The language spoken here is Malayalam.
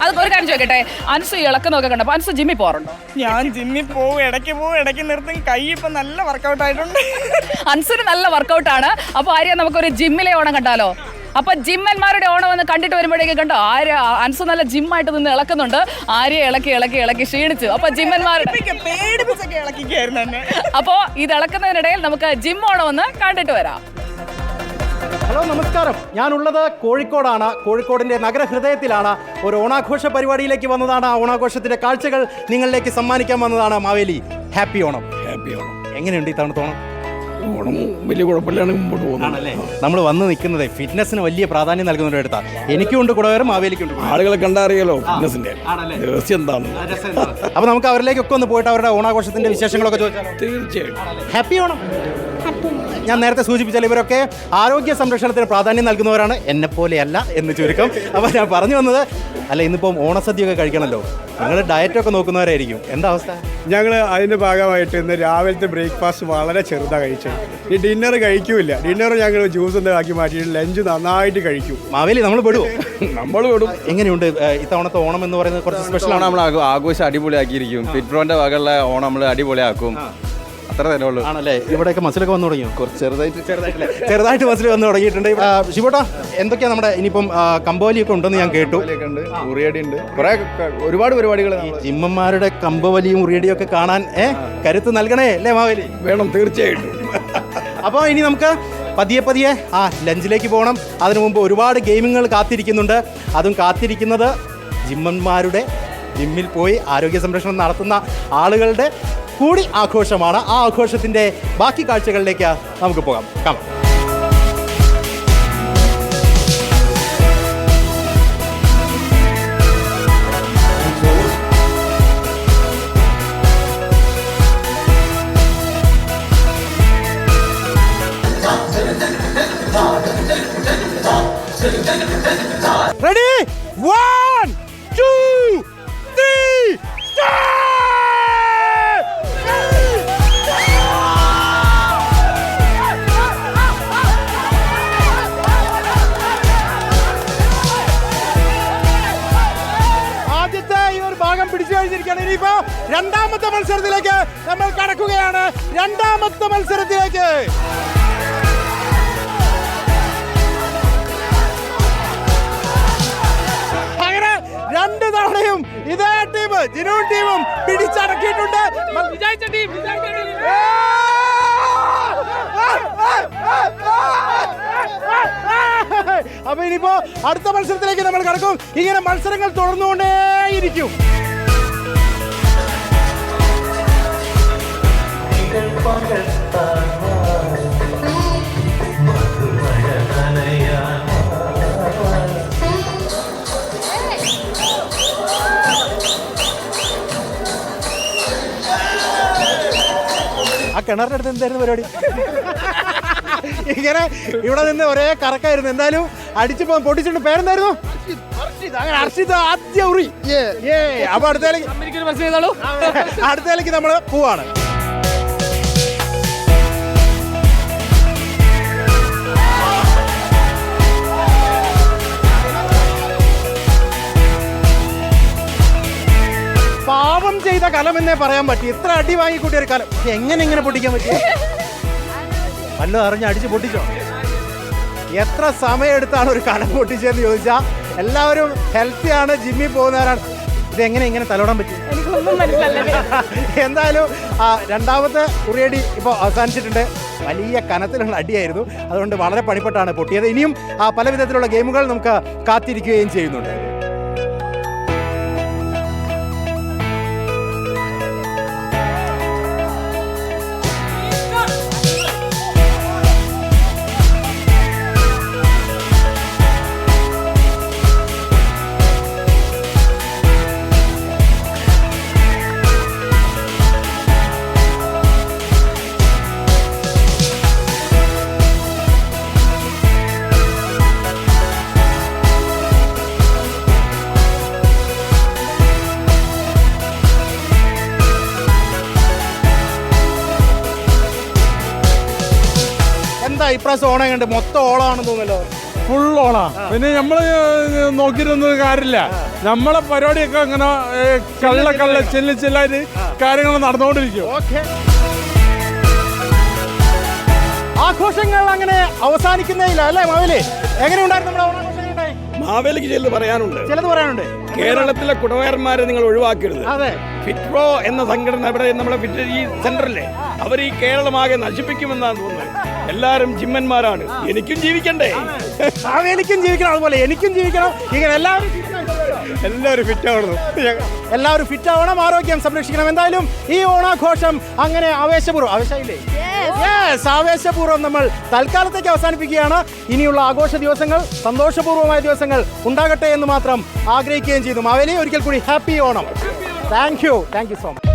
അത് ഒരു കാര്യം ചോദിക്കട്ടെ, അൻസു ഇളക്കുന്നൊക്കെ കണ്ടപ്പോ അൻസു ജിമ്മിൽ പോകാറുണ്ടോ? ഞാൻ ജിമ്മിൽ പോകും, ഇടയ്ക്ക് നിർത്തും. കൈ ഇപ്പം നല്ല വർക്കൗട്ട് ആയിട്ടുണ്ട്. അൻസുന് നല്ല വർക്കൗട്ടാണ്. അപ്പോൾ ആര്യ നമുക്കൊരു ജിമ്മിലെ ഓണം കണ്ടാലോ? അപ്പൊ ജിമ്മന്മാരുടെ ഓണം എന്ന് കണ്ടിട്ട് വരുമ്പോഴേക്കും കണ്ടോ ആര്യ അൻസു നല്ല ജിമ്മായിട്ട് നിന്ന് ഇളക്കുന്നുണ്ട്. ആര്യ ഇളക്കി ക്ഷീണിച്ചു. അപ്പൊ ജിമ്മന്മാരുടെ പേടിപ്പിച്ചൊക്കെ ഇളക്കിക്കായിരുന്നു തന്നെ. അപ്പോ ഇത് ഇളക്കുന്നതിനിടയിൽ നമുക്ക് ജിം ഓണം ഒന്ന് കണ്ടിട്ട് വരാം. ഹലോ, നമസ്കാരം. ഞാനുള്ളത് കോഴിക്കോടാണ്. കോഴിക്കോടിൻ്റെ നഗരഹൃദയത്തിലാണ്. ഒരു ഓണാഘോഷ പരിപാടിയിലേക്ക് വന്നതാണ്. ആ ഓണാഘോഷത്തിൻ്റെ കാഴ്ചകൾ നിങ്ങളിലേക്ക് സമ്മാനിക്കാൻ വന്നതാണ് മാവേലി. ഹാപ്പി ഓണം. ഹാപ്പി ഓണം. എങ്ങനെയുണ്ട് ഇത്തവണത്തെ ഓണം? ഓണം വലിയ കുഴപ്പമില്ലാണ് മുമ്പോട്ട് പോകുന്നത്. നമ്മൾ വന്ന് നിൽക്കുന്നത് ഫിറ്റ്നസിന് വലിയ പ്രാധാന്യം നൽകുന്നവരുടെ അടുത്താണ്. എനിക്കുണ്ട് കുടവേറും മാവേലിക്കുണ്ട്. ആളുകളെ കണ്ടറിയാലോ ഫിറ്റ്നസിന്റെ രഹസ്യം എന്താണ്. അപ്പോൾ നമുക്ക് അവരിലേക്കൊക്കെ ഒന്ന് പോയിട്ട് അവരുടെ ഓണാഘോഷത്തിന്റെ വിശേഷങ്ങളൊക്കെ ചോദിച്ചാൽ. തീർച്ചയായും ഹാപ്പി ഓണം. ഞാൻ നേരത്തെ സൂചിപ്പിച്ചാൽ ഇവരൊക്കെ ആരോഗ്യ സംരക്ഷണത്തിന് പ്രാധാന്യം നൽകുന്നവരാണ്, എന്നെപ്പോലെയല്ല എന്ന് ചുരുക്കം. അപ്പോൾ ഞാൻ പറഞ്ഞു വന്നത്, അല്ല ഇന്നിപ്പം ഓണസദ്യയൊക്കെ കഴിക്കണമല്ലോ, നിങ്ങൾ ഡയറ്റൊക്കെ നോക്കുന്നവരായിരിക്കും. എന്താ അവസ്ഥ? ഞങ്ങൾ അതിൻ്റെ ഭാഗമായിട്ട് ഇന്ന് രാവിലത്തെ ബ്രേക്ക്ഫാസ്റ്റ് വളരെ ചെറുതാണ് കഴിച്ചത്. ഈ ഡിന്നർ കഴിക്കൂല. ഡിന്നർ ഞങ്ങൾ ജ്യൂസ് എന്താക്കി മാറ്റിയിട്ട് ലഞ്ച് നന്നായിട്ട് കഴിക്കും. മാവേലി നമ്മൾ പെടുവോ? നമ്മൾ വിടും. എങ്ങനെയുണ്ട് ഇത്തവണത്തെ ഓണം എന്ന് പറയുന്നത്? കുറച്ച് സ്പെഷ്യലാണ്. നമ്മൾ ആഘോഷം അടിപൊളിയാക്കിയിരിക്കും. ഫിറ്റ്പ്രോന്റെ വകയുള്ള ഓണം നമ്മൾ അടിപൊളിയാക്കും. അത്ര തന്നെ ഉള്ളൂ. ആണല്ലേ? ഇവിടെയൊക്കെ മസിലൊക്കെ വന്നു തുടങ്ങിയോ? കുറച്ച് ചെറുതായിട്ട് മസിൽ വന്നു തുടങ്ങിയിട്ടുണ്ട്. ശിവോട്ടാ, എന്തൊക്കെയാ നമ്മുടെ ഇനിയിപ്പം കമ്പോലിയൊക്കെ ഉണ്ടെന്ന് ഞാൻ കേട്ടു. ഉറിയടി ഉണ്ട്, കുറെ ഒരുപാട് പരിപാടികൾ. ജിമ്മന്മാരുടെ കമ്പവലിയും ഉറിയടിയും ഒക്കെ കാണാൻ കരുത്ത് നൽകണേ അല്ലേ മാവേലി? വേണം, തീർച്ചയായിട്ടും. അപ്പോൾ ഇനി നമുക്ക് പതിയെ ലഞ്ചിലേക്ക് പോകണം. അതിനു മുമ്പ് ഒരുപാട് ഗെയിമുകൾ കാത്തിരിക്കുന്നുണ്ട്. അതും കാത്തിരിക്കുന്നത് ജിമ്മന്മാരുടെ, ജിമ്മിൽ പോയി ആരോഗ്യ സംരക്ഷണം നടത്തുന്ന ആളുകളുടെ കൂടി ആഘോഷമാണ്. ആ ആഘോഷത്തിൻ്റെ ബാക്കി കാഴ്ചകളിലേക്ക് നമുക്ക് പോകാം. കാണാം. റെഡി? 1, 2, 3, start! ആദ്യത്തെ ഈ ഒരു ഭാഗം പിടിച്ചു കഴിഞ്ഞിരിക്കുകയാണ്. ഇനിയിപ്പോ രണ്ടാമത്തെ മത്സരത്തിലേക്ക് നമ്മൾ കടക്കുകയാണ്. രണ്ടാമത്തെ മത്സരത്തിലേക്ക് രണ്ട് തവണയും ഇതേ ടീം, ജിനൂൺ ടീമും പിടിച്ചടക്കിയിട്ടുണ്ട്. അപ്പൊ ഇനിയിപ്പോ അടുത്ത മത്സരത്തിലേക്ക് നമ്മൾ കടക്കും. ഇങ്ങനെ മത്സരങ്ങൾ തുടർന്നുകൊണ്ടേയിരിക്കും. ആ കിണറിന്റെ അടുത്ത് എന്തായിരുന്നു പരിപാടി? ഇങ്ങനെ ഇവിടെ നിന്ന് ഒരേ കറക്കായിരുന്നു. എന്തായാലും അടിച്ചു പൊട്ടിച്ചിട്ട് പേരെന്തായിരുന്നു? ഹർഷിത്. ആദ്യ ഉറി. അപ്പൊ അടുത്തേക്ക് നമ്മള് പോവാണ്. പാപം ചെയ്ത കലം എന്നേ പറയാൻ പറ്റി. ഇത്ര അടി വാങ്ങിക്കൂട്ടിയ ഒരു കലം എങ്ങനെ പൊട്ടിക്കാൻ പറ്റി? വല്ലതും അറിഞ്ഞ് അടിച്ച് പൊട്ടിച്ചോ? എത്ര സമയം എടുത്താണ് ഒരു കലം പൊട്ടിച്ചതെന്ന് ചോദിച്ചാൽ എല്ലാവരും ഹെൽത്തിയാണ്, ജിമ്മിൽ പോകുന്നവരാണ്. ഇതെങ്ങനെ ഇങ്ങനെ തലോടാൻ പറ്റി? എന്തായാലും രണ്ടാമത്തെ ഉറിയടി ഇപ്പോൾ അവസാനിച്ചിട്ടുണ്ട്. വലിയ കനത്തിലുള്ള അടിയായിരുന്നു. അതുകൊണ്ട് വളരെ പണിപ്പെട്ടാണ് പൊട്ടിയത്. ഇനിയും പല വിധത്തിലുള്ള ഗെയിമുകൾ നമുക്ക് കാത്തിരിക്കുകയും ചെയ്യുന്നുണ്ട്. ഇപ്രാവശ്യം ഓണം കണ്ട് മൊത്തം ഓളമാണെന്ന് തോന്നല്ലോ. ഫുൾ ഓണാ. പിന്നെ നമ്മള് നോക്കിയിരുന്നത് കാര്യമില്ല. നമ്മളെ പരിപാടിയൊക്കെ അങ്ങനെ കള്ള ചെല്ലായിട്ട് കാര്യങ്ങൾ നടന്നുകൊണ്ടിരിക്കും. ഓക്കെ, ആഘോഷങ്ങൾ അങ്ങനെ അവസാനിക്കുന്നേയില്ല അല്ലേ മാവേലി? എങ്ങനെയുണ്ടായിരുന്നു നമ്മുടെ ഓണാഘോഷങ്ങളുണ്ടായി? മാവേലിക്ക് ചിലത് പറയാനുണ്ട്. ചിലത് പറയാനുണ്ട്. കേരളത്തിലെ കുടവയർമാരെ നിങ്ങൾ ഒഴിവാക്കരുത്. അതെ, ഫിറ്റ്പ്രോ എന്ന സംഘടന ഇവിടെ നമ്മുടെ ഈ സെന്ററിലെ അവർ ഈ കേരളമാകെ നശിപ്പിക്കുമെന്നാണ് തോന്നുന്നത്. എല്ലാവരും ജിമ്മന്മാരാണ്. എനിക്കും ജീവിക്കണ്ടേ? മാവേലിക്കും ജീവിക്കണം, അതുപോലെ എനിക്കും ജീവിക്കണം. ഇങ്ങനെ എല്ലാവരും ഫിറ്റ് ആവണം, എല്ലാവരും ഫിറ്റ് ആവണം, ആരോഗ്യം സംരക്ഷിക്കണം. എന്തായാലും ഈ ഓണാഘോഷം അങ്ങനെ ആവേശപൂർവ്വം നമ്മൾ തൽക്കാലത്തേക്ക് അവസാനിപ്പിക്കുകയാണ്. ഇനിയുള്ള ആഘോഷ ദിവസങ്ങൾ, സന്തോഷപൂർവ്വമായ ദിവസങ്ങൾ ഉണ്ടാകട്ടെ എന്ന് മാത്രം ആഗ്രഹിക്കുകയും ചെയ്യുന്നു. മാവേലി, ഒരിക്കൽ കൂടി happy Onam. Thank you so much.